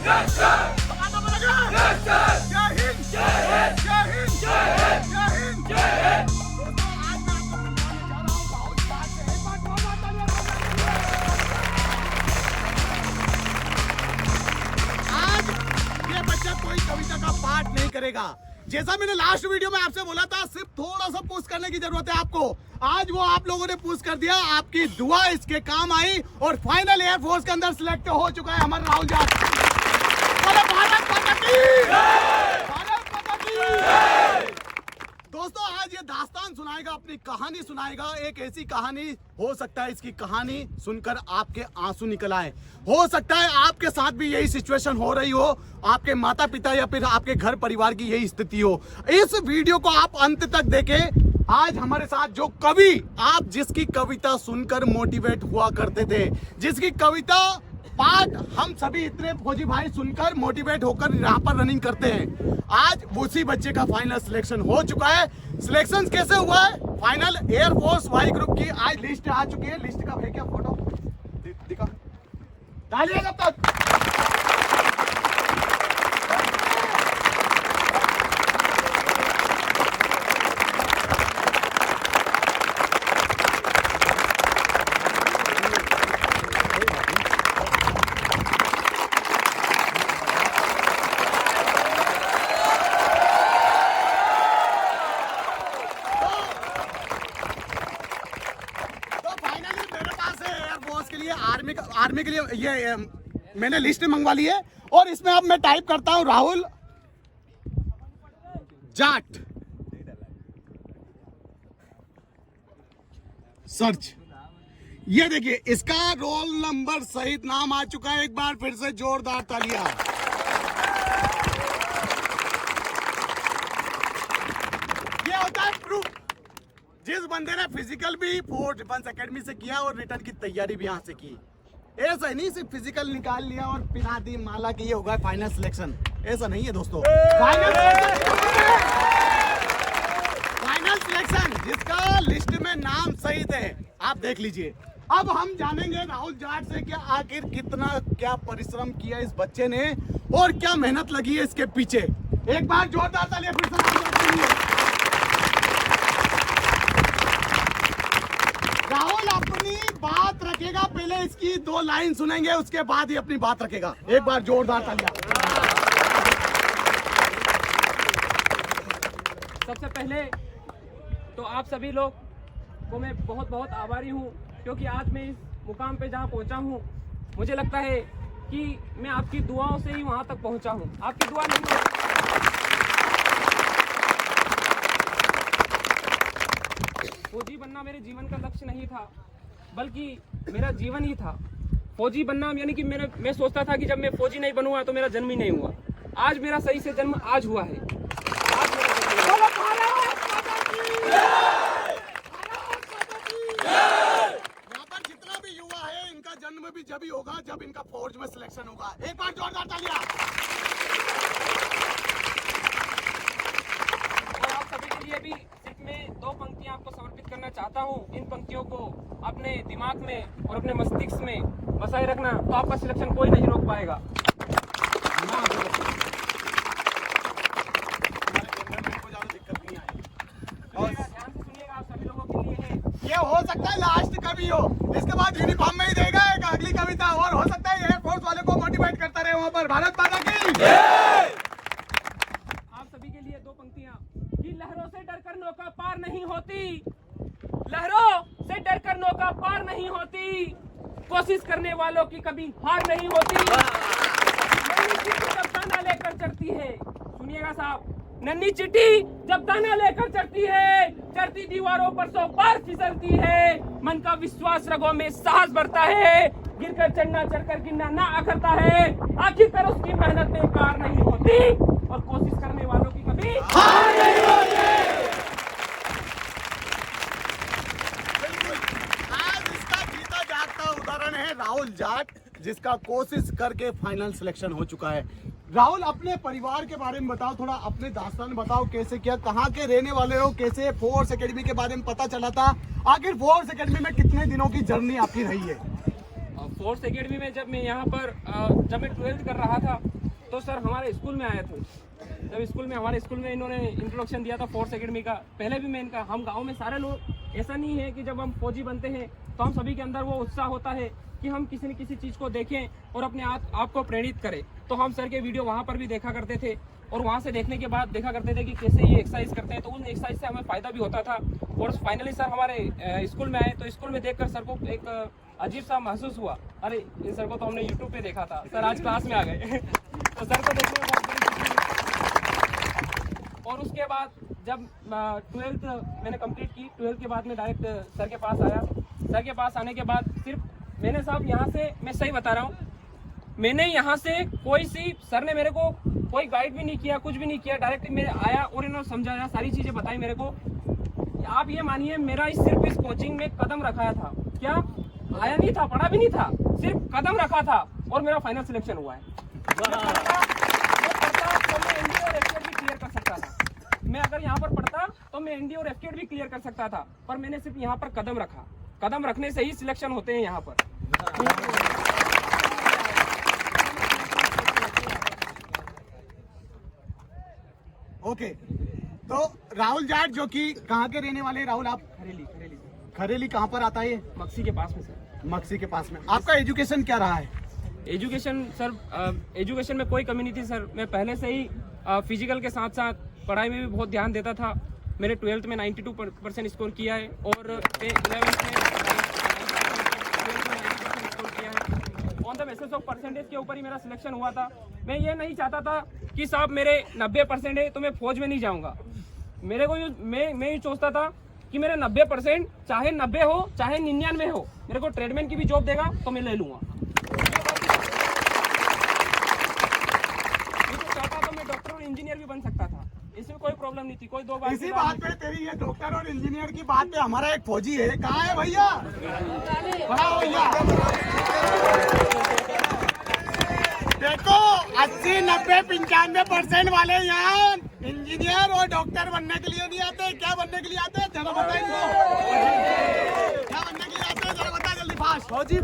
कोई कविता का पाठ नहीं करेगा। जैसा मैंने लास्ट वीडियो में आपसे बोला था, सिर्फ थोड़ा सा पुश करने की जरूरत है आपको। आज वो आप लोगों ने पुश कर दिया, आपकी दुआ इसके काम आई और फाइनल एयरफोर्स के अंदर सिलेक्ट हो चुका है हमारा राहुल जाट। भारत माता की जय! भारत माता की जय! दोस्तों आज ये दास्तान सुनाएगा, अपनी कहानी सुनाएगा। एक ऐसी कहानी हो सकता है इसकी कहानी सुनकर आपके आंसू निकल आए। हो सकता है आपके साथ भी यही सिचुएशन हो रही हो, आपके माता पिता या फिर आपके घर परिवार की यही स्थिति हो। इस वीडियो को आप अंत तक देखें। आज हमारे साथ जो कवि, आप जिसकी कविता सुनकर मोटिवेट हुआ करते थे, जिसकी कविता पाठ हम सभी इतने फौजी भाई सुनकर मोटिवेट होकर यहाँ पर रनिंग करते हैं, आज उसी बच्चे का फाइनल सिलेक्शन हो चुका है। सिलेक्शन कैसे हुआ है? फाइनल एयरफोर्स वाई ग्रुप की आज लिस्ट आ चुकी है। लिस्ट का है क्या फोटो दिखा, तालियां कब तक। आर्मी के लिए ये मैंने लिस्ट मंगवा ली है और इसमें अब मैं टाइप करता हूं राहुल जाट, सर्च। ये देखिए इसका रोल नंबर सहित नाम आ चुका है। एक बार फिर से जोरदार तालियां। ये होता है प्रूफ। जिस बंदे ने फिजिकल भी फोर्स डिफेंस एकेडमी से किया और रिटर्न की तैयारी भी यहां से की, ऐसा नहीं सिर्फ फिजिकल निकाल लिया और पिला दी माला की ये होगा फाइनल सिलेक्शन, ऐसा नहीं है दोस्तों। फाइनल सिलेक्शन जिसका लिस्ट में नाम सहित है, आप देख लीजिए। अब हम जानेंगे राहुल जाट से कि आखिर कितना क्या परिश्रम किया इस बच्चे ने और क्या मेहनत लगी है इसके पीछे। एक बार जोरदार तालियां फिर से। राहुल अपनी बात रखेगा, पहले इसकी 2 लाइन सुनेंगे, उसके बाद ही अपनी बात रखेगा। एक बार जोरदार तालियां। सबसे पहले तो आप सभी लोग को मैं बहुत बहुत आभारी हूँ, क्योंकि आज मैं इस मुकाम पे जहाँ पहुँचा हूँ, मुझे लगता है कि मैं आपकी दुआओं से ही वहाँ तक पहुँचा हूँ। आपकी दुआ नहीं फौजी बनना मेरे जीवन का लक्ष्य नहीं था, बल्कि मेरा जीवन ही था। फौजी बनना यानी कि मैं सोचता था कि जब मैं फौजी नहीं बनूंगा तो मेरा जन्म ही नहीं हुआ। आज मेरा सही से जन्म आज हुआ है। यहाँ पर जितना भी युवा है, इनका जन्म भी जब ही होगा जब इनका फौज में सिलेक्शन होगा। एक बार जोरदार तालियां। और आप सभी के लिए भी मैं 2 पंक्तियां आपको समर्पित करना चाहता हूं। इन पंक्तियों को अपने दिमाग में और अपने मस्तिष्क में बसाए रखना, तो आपका सिलेक्शन कोई नहीं रोक पाएगा। और ध्यान से सुनिएगा, आप सभी लोगों के लिए है। ये हो सकता है लास्ट कवि हो, इसके बाद यूनिफॉर्म में ही देगा एक अगली कविता, और हो सकता है एयरफोर्स वाले को मोटिवेट करता रहे वहां पर। भारत माता की जय। आप सभी के लिए 2 पंक्तियां। कि लहरों से डरकर नौका पार नहीं होती, लहरों से डरकर नौका पार नहीं होती, कोशिश करने वालों की कभी हार नहीं होती। नन्ही चिट्ठी जब दाना लेकर चढ़ती है, सुनिएगा साहब, नन्ही चिट्ठी जब दाना लेकर चढ़ती है, चढ़ती दीवारों पर 100 बार फिसलती है, मन का विश्वास रगों में साहस बढ़ता है, गिरकर चढ़ना चढ़कर गिरना ना अखरता है, आखिरकार उसकी मेहनत बेकार नहीं होती और कोशिश करने वालों की कभी हार नहीं होती। आज इसका जीता जागता उदाहरण है राहुल जाट, जिसका कोशिश करके फाइनल सिलेक्शन हो चुका है। राहुल अपने परिवार के बारे में बताओ, थोड़ा अपने दास्तान बताओ, कैसे क्या, कहाँ के रहने वाले हो, कैसे फोर्स एकेडमी के बारे में पता चला था, आखिर फोर्स एकेडमी में कितने दिनों की जर्नी आपकी रही है? फोर्स एकेडमी में जब मैं यहाँ पर जब मैं 12th कर रहा था तो सर हमारे स्कूल में आए थे। जब हमारे स्कूल में इन्होंने इंट्रोडक्शन दिया था फोर्स एकेडमी का, पहले भी मैं इनका, हम गांव में सारे लोग, ऐसा नहीं है कि जब हम फौजी बनते हैं तो हम सभी के अंदर वो उत्साह होता है कि हम किसी न किसी चीज़ को देखें और अपने आप को प्रेरित करें। तो हम सर के वीडियो वहाँ पर भी देखा करते थे और वहाँ से देखने के बाद देखा करते थे कि कैसे ये एक्सरसाइज करते हैं, तो उन एक्सरसाइज से हमें फ़ायदा भी होता था। और फाइनली सर हमारे स्कूल में आए तो स्कूल में देखकर सर को एक अजीब सा महसूस हुआ, अरे इन सर को तो हमने यूट्यूब पे देखा था, सर आज क्लास में आ गए तो सर को देखने में बहुत बड़ी खुशी हुई। और उसके बाद जब 12th मैंने कंप्लीट की, 12th के बाद मैं डायरेक्ट सर के पास आया। सर के पास आने के बाद सिर्फ मैंने साहब यहाँ से, मैं सही बता रहा हूँ, मैंने यहाँ से कोई सी, सर ने मेरे को कोई गाइड भी नहीं किया, कुछ भी नहीं किया, डायरेक्ट मैं आया और इन्होंने समझाया, सारी चीज़ें बताई मेरे को। आप ये मानिए मेरा सिर्फ इस कोचिंग में कदम रखाया था, क्या आया नहीं था, पढ़ा भी नहीं था, सिर्फ कदम रखा था और मेरा फाइनल सिलेक्शन हुआ है। तो मैं एनडी और एफकेट भी क्लियर कर सकता था। मैं अगर यहाँ पर पढ़ता तो मैं एनडी और एफकेट भी क्लियर कर सकता था, पर मैंने सिर्फ यहाँ पर कदम रखा। कदम रखने से ही सिलेक्शन होते हैं यहाँ पर। ओके, तो राहुल जाट जो कि कहाँ के रहने वाले हैं राहुल आप? खरेली। खरेली कहाँ पर आता है? मक्सी के पास में सर। मक्सी के पास में। आपका एजुकेशन क्या रहा है? एजुकेशन सर, एजुकेशन में कोई कमी नहीं थी सर। मैं पहले से ही फिजिकल के साथ साथ पढ़ाई में भी बहुत ध्यान देता था। मैंने 12th में 92% स्कोर किया है और 11th में 90% स्कोर किया है। On the basis of percentage के ऊपर ही मेरा सिलेक्शन हुआ था। मैं ये नहीं चाहता था कि साहब मेरे 90% है तो मैं फौज में नहीं जाऊंगा। मेरे को मैं ये सोचता था कि मेरे 90%, चाहे 90 हो चाहे 99 हो, मेरे को ट्रेडमैन की भी जॉब देगा तो मैं ले लूंगा। चाहता तो मैं डॉक्टर और इंजीनियर भी बन सकता था, इसमें कोई प्रॉब्लम नहीं थी, कोई दो बात। इसी बात पे तेरी ये डॉक्टर और इंजीनियर की बात पे हमारा एक फौजी है, कहाँ है भैया? बड़ा भैया देखो 80, 90, 95% वाले यहाँ इंजीनियर और डॉक्टर बनने के लिए नहीं आते। क्या बनने के लिए आते हैं जरा बता इनको, क्या बनने के लिए आते हैं जरा बता जल्दी फास्ट। फौजी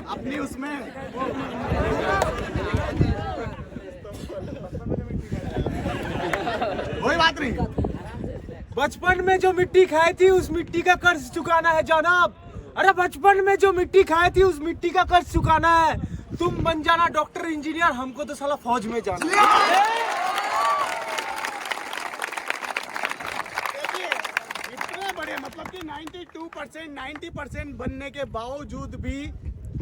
अपनी उसमें कोई बात नहीं। बचपन में जो मिट्टी खाई थी उस मिट्टी का कर्ज चुकाना है जनाब। अरे बचपन में जो मिट्टी खाई थी उस मिट्टी का कर्ज चुकाना है। तुम बन जाना डॉक्टर इंजीनियर, हमको तो साला फौज में जाना। देखिए इतने बड़े मतलब कि 92%, 90% बनने के बावजूद भी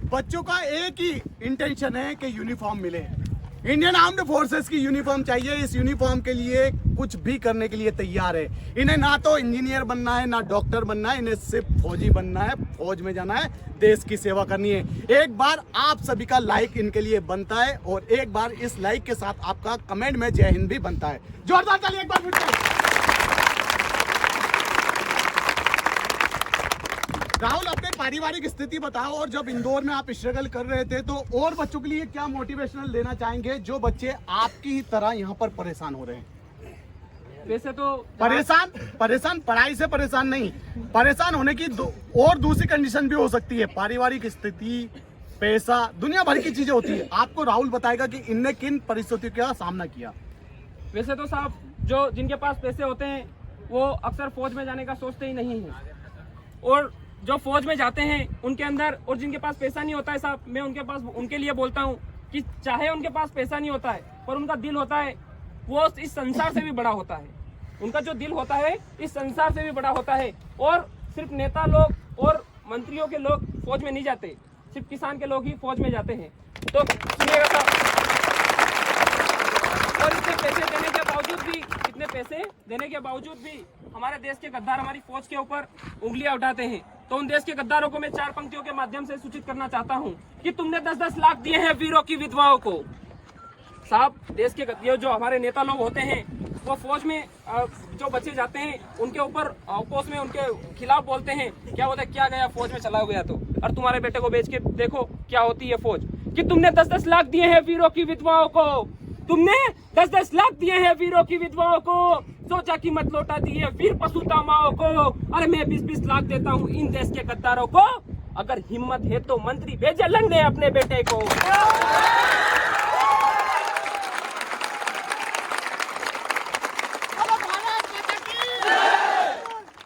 बच्चों का एक ही इंटेंशन है कि यूनिफॉर्म मिले। इंडियन आर्म्ड फोर्सेस की यूनिफॉर्म चाहिए। इस यूनिफॉर्म के लिए कुछ भी करने के लिए तैयार है। इन्हें ना तो इंजीनियर बनना है ना डॉक्टर बनना है, इन्हें सिर्फ फौजी बनना है, फौज में जाना है, देश की सेवा करनी है। एक बार आप सभी का लाइक इनके लिए बनता है और एक बार इस लाइक के साथ आपका कमेंट में जय हिंद भी बनता है। जोरदार ताली एक बार फिर से। राहुल अपने पारिवारिक स्थिति बताओ, और जब इंदौर में आप स्ट्रगल कर रहे थे तो और बच्चों के लिए क्या मोटिवेशनल देना चाहेंगे जो बच्चे आपकी ही तरह यहाँ पर परेशान हो रहे हैं? वैसे तो परेशान पढ़ाई से परेशान नहीं, परेशान होने की और दूसरी कंडीशन भी हो सकती है, पारिवारिक स्थिति, पैसा, दुनिया भर की चीजें होती है। आपको राहुल बताएगा कि इनने किन परिस्थितियों का सामना किया। वैसे तो साहब जो जिनके पास पैसे होते हैं वो अक्सर फौज में जाने का सोचते ही नहीं है, और जो फौज में जाते हैं उनके अंदर, और जिनके पास पैसा नहीं होता है साहब, मैं उनके लिए बोलता हूँ कि चाहे उनके पास पैसा नहीं होता है पर उनका दिल होता है, वो इस संसार से भी बड़ा होता है। उनका जो दिल होता है इस संसार से भी बड़ा होता है। और सिर्फ नेता लोग और मंत्रियों के लोग फौज में नहीं जाते, सिर्फ किसान के लोग ही फौज में जाते हैं। तो सुनिएगा साहब, और इतने पैसे देने के बावजूद भी हमारे देश के गद्दार हमारी फौज के ऊपर उंगलियां उठाते हैं। तो उन देश के गद्दारों को मैं 4 पंक्तियों के माध्यम से सूचित करना चाहता हूं कि तुमने 10-10 लाख दिए हैं वीरों की विधवाओं को। साहब देश के ये जो हमारे नेता लोग होते हैं वो फौज में जो बच्चे जाते हैं उनके ऊपर अपोज में उनके खिलाफ बोलते हैं, क्या होता है, क्या गया फौज में चला गया तो, और तुम्हारे बेटे को बेच के देखो क्या होती है फौज। कि तुमने 10-10 लाख दिए हैं वीरों की विधवाओं को, तुमने 10-10 लाख दिए हैं वीरों की विधवाओं को, सोचा कि मत लौटा दिए वीर पशुता माओ को। अरे मैं 20-20 लाख देता हूँ इन देश के गद्दारों को, अगर हिम्मत है तो मंत्री भेजे लड़ने अपने बेटे को।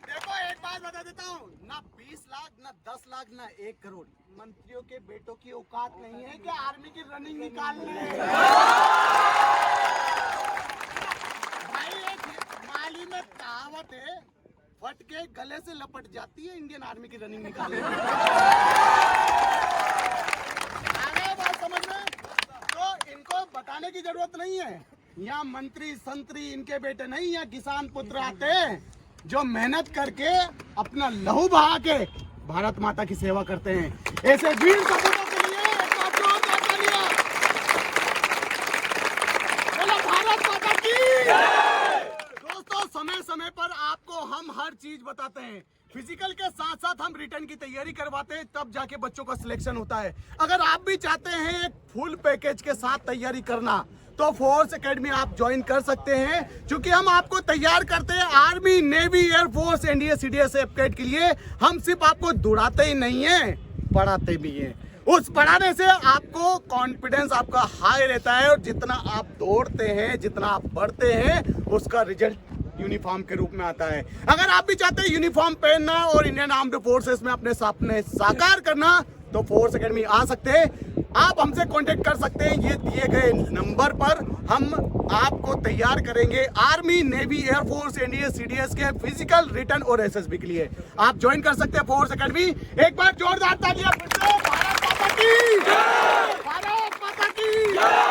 देखो एक बात बता देता हूँ, ना 20 लाख ना 10 लाख ना 1 करोड़ मंत्रियों के बेटों की औकात नहीं है कि आर्मी की रनिंग निकालनी है। भाई एक माली में कहावत है, फट के गले से लपट जाती है इंडियन आर्मी की रनिंग निकालने में। आ गए बात समझ में? तो इनको बताने की जरूरत नहीं है, यहाँ मंत्री संतरी इनके बेटे नहीं, यहाँ किसान पुत्र आते हैं जो मेहनत करके अपना लहू बहा के भारत माता की सेवा करते हैं। ऐसे वीर सपूतों के लिए एक बार जोरदार तालियां। बोलो भारत माता की। दोस्तों समय समय पर आपको हम हर चीज बताते हैं, फिजिकल के साथ साथ हम रिटर्न की तैयारी करवाते हैं, तब जाके बच्चों का सिलेक्शन होता है। अगर आप भी चाहते हैं एक फुल पैकेज के साथ तैयारी करना तो फोर्स एकेडमी आप ज्वाइन कर सकते हैं, क्योंकि हम आपको तैयार करते हैं army, navy, air force, NDA, CDS, AFCAT के लिए। हम सिर्फ आपको दौड़ाते ही नहीं है, पढ़ाते भी हैं। उस पढ़ाने से आपको कॉन्फिडेंस आपका हाई रहता है और जितना आप दौड़ते हैं, जितना आप बढ़ते हैं, उसका रिजल्ट यूनिफॉर्म के रूप में आता है। अगर आप भी चाहते हैं यूनिफॉर्म पहनना और इंडियन आर्म्ड फोर्सेस में अपने सपने साकार करना तो फोर्स एकेडमी आ सकते हैं। आप हमसे कांटेक्ट कर सकते हैं, ये दिए गए नंबर पर हम आपको तैयार करेंगे army, navy, air force, NDA, CDS के फिजिकल, रिटर्न और एसएसबी के लिए। आप ज्वाइन कर सकते हैं फोर्स एकेडमी। एक बार जोरदार तालियां फिर से। भारत माता की जय। भारत माता की जय।